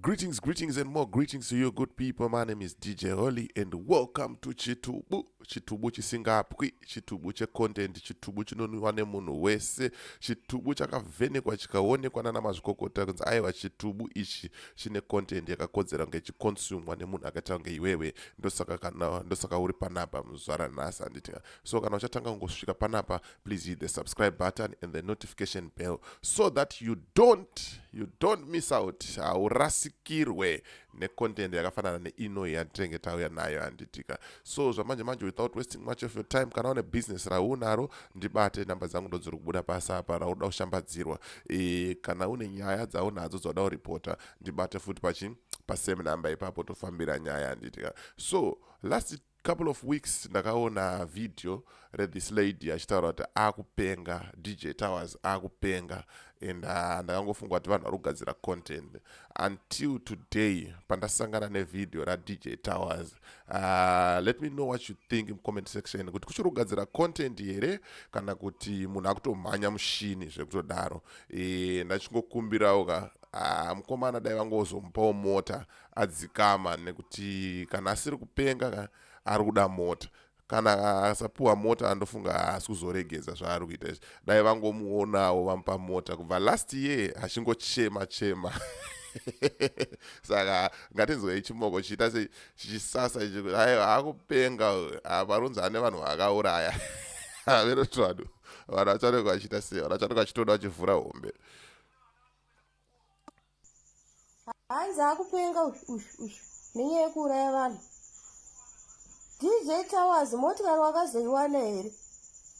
Greetings and more greetings to you good people. My name is DJ Holly and welcome to Chitubu. Chitubu chisingapwi, chitubu che content, chitubu chinonwiwa nemunhu wese, chitubu chakavhenekwa chikaonekwa nana mazvikokota kunzi aiwa chitubu ichi chine content yakakodzera kunge chikonsumwa nemunhu akaita kunge iwewe. Ndosaka uri panapa muzuva ranhasi handitika. So kana uchatanga kungosvika panapa, please hit the subscribe button and the notification bell so that you don't miss out. Haurasikirwe necontent yakafanana neino yatinenge tauya nayo handitika. So zvamanje without wasting much of your time, kana une business raunaro ndibate namba dzangu ndo dziri kubuda pasi apa rauda kushambadzirwa. Kana une nyaya dzaunadzo dzauda kuripota ndibate futi pasame namba ipapo tofambira nyaya handitika. So last couple of weeks ndakaona video this lady achitaura kuti akupenga DJ Tawaz akupenga and ndakangofunga kuti vanhu vari kugadzira content until today pandasangana nevideo DJ Tawaz. Let me know what you think in comment section, kuti kuchiri kugadzira content here kana kuti munhu akutomhanya mushini zvekutodaro. Ndachingokumbirawo mukomana dai vangozomupawo mota adzikama, nekuti kana asiri kupenga ari kuda mota. Kana asapuwa mota andofunga asikuzoregeza zvaari kuita izvi. Dai vangomuonawo vamupa mota. Kubva last year achingochema saka ngatinzwe chimoko chiita sechisasa ichi akupenga varonzi ane vanhu vakauraya. Veroti vanhu vachanenge vachiita sei, vachanenge vachitoda vachivhura hombe. Hanzi akupenga nenyaya yekuuraya vanhu. DJ Tawaz, motikari wakazoiwana here?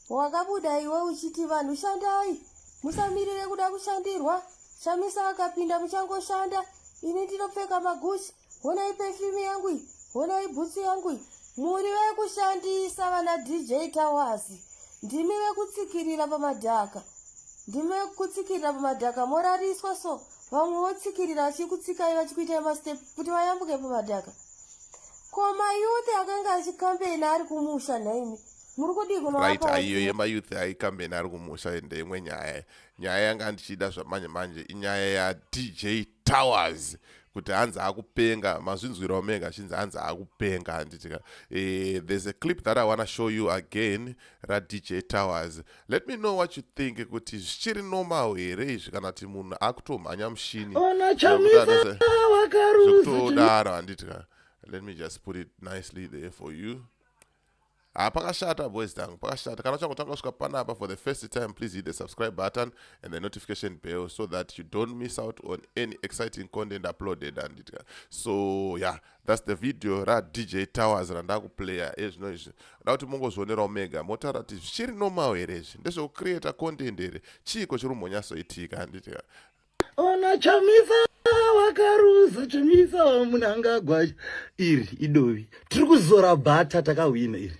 Wakabuda iwe uchiti vanhu shandai, musamirire kuda kushandirwa. Shamisa akapinda muchangoshanda, ini ndinopfeka maguchi. Honai perfume yangu iyi, honai bhutsu yangu iyi. Muri vekushandisa vana DJ Tawaz. Ndimi vekutsikirira pamadhaka. Morariswa so. Vamwe votsikirira achikutsikai vachikuitai mastep kuti vayambuke pamadhaka. Koma youth akanga achikambena ari kumusha naimi. Muri kudii kunovapa? Right, iyo yemayouth aikambena ari kumusha ende imwe nyaya. Nyaya yanga ndichida zvamanje inyaya ya DJ Tawaz. Kuti hanzi akupenga, mazvinzwira omega achinzi hanzi akupenga handitika. There's a clip that I want to show you again, DJ Tawaz. Let me know what you think, kuti zvichiri normal here izvi kana kuti munhu akutomhanya mushini. Ona chamisa wakaruza. Zvekutodaro handitika. Let me just put it nicely there for you. Pakashata boys down, pakashata. Kana uchangotanga kusvika panapa for the first time, please hit the subscribe button and the notification bell so that you don't miss out on any exciting content uploaded. So yeah, that's the video DJ Tawaz randaku player ezvino izvi. Ndauti mungozvionera omega motaura kuti zvichiri normal here izvi. Ndezvekucreata content here. Chiko chiri kumbonyatsoitika handitika. Ona chamisa wakaruza, chamisa munanga gwacha iri idovi. Tiri kuzora bata takawina iri.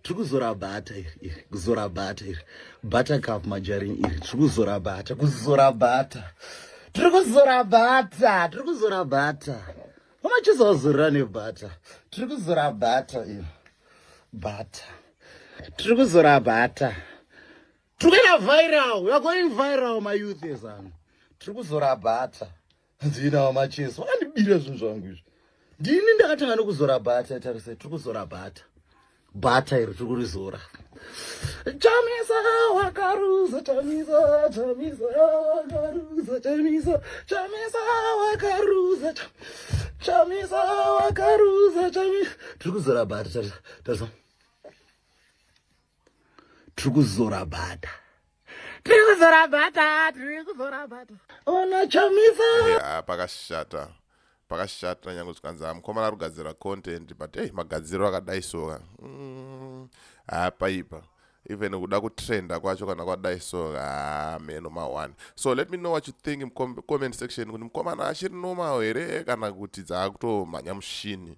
Tiri kuzora bata iri, kuzora bata iri. Bata cup majaring iri. Tiri kuzora bata, Tiri kuzora bata. Mama chizozora nebata. Tiri kuzora bata iri. Bata. Tiri kuzora bata. Tiri kuenda viral. We are going viral, my youth is on. Tiri kuzora bata. Ndina wamacheso andibira zvinhu zvangu izvi. Ndini ndakatanga nokuzora bata tarise tiri kuzora bata. Bata iri tiri kurizora. Chamisa wakaruza, chamisa wakaruza, tiri kuzora bata tarisa. Tiri kuzora bata. Ona chamisa. Pakashata nyangu tsukanza mukomana ari kugadzira content but magadziro akadai soka. Paipa. Even kuda kutrenda kwacho kana kwadai soka meno ma1. So let me know what you think in comment section. Kuti mukomana achiri normal here kana kuti dzakutomhanya mushini.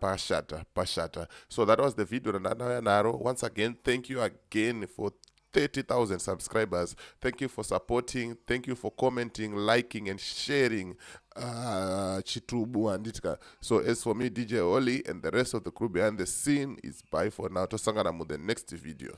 Pashata. So that was the video randauya naro. Once again, thank you again for 30,000 subscribers. Thank you for supporting. Thank you for commenting, liking, and sharing. Chitubu anditika. So as for me, DJ Oli, and the rest of the crew behind the scene, is bye for now. To sangana mu the next video.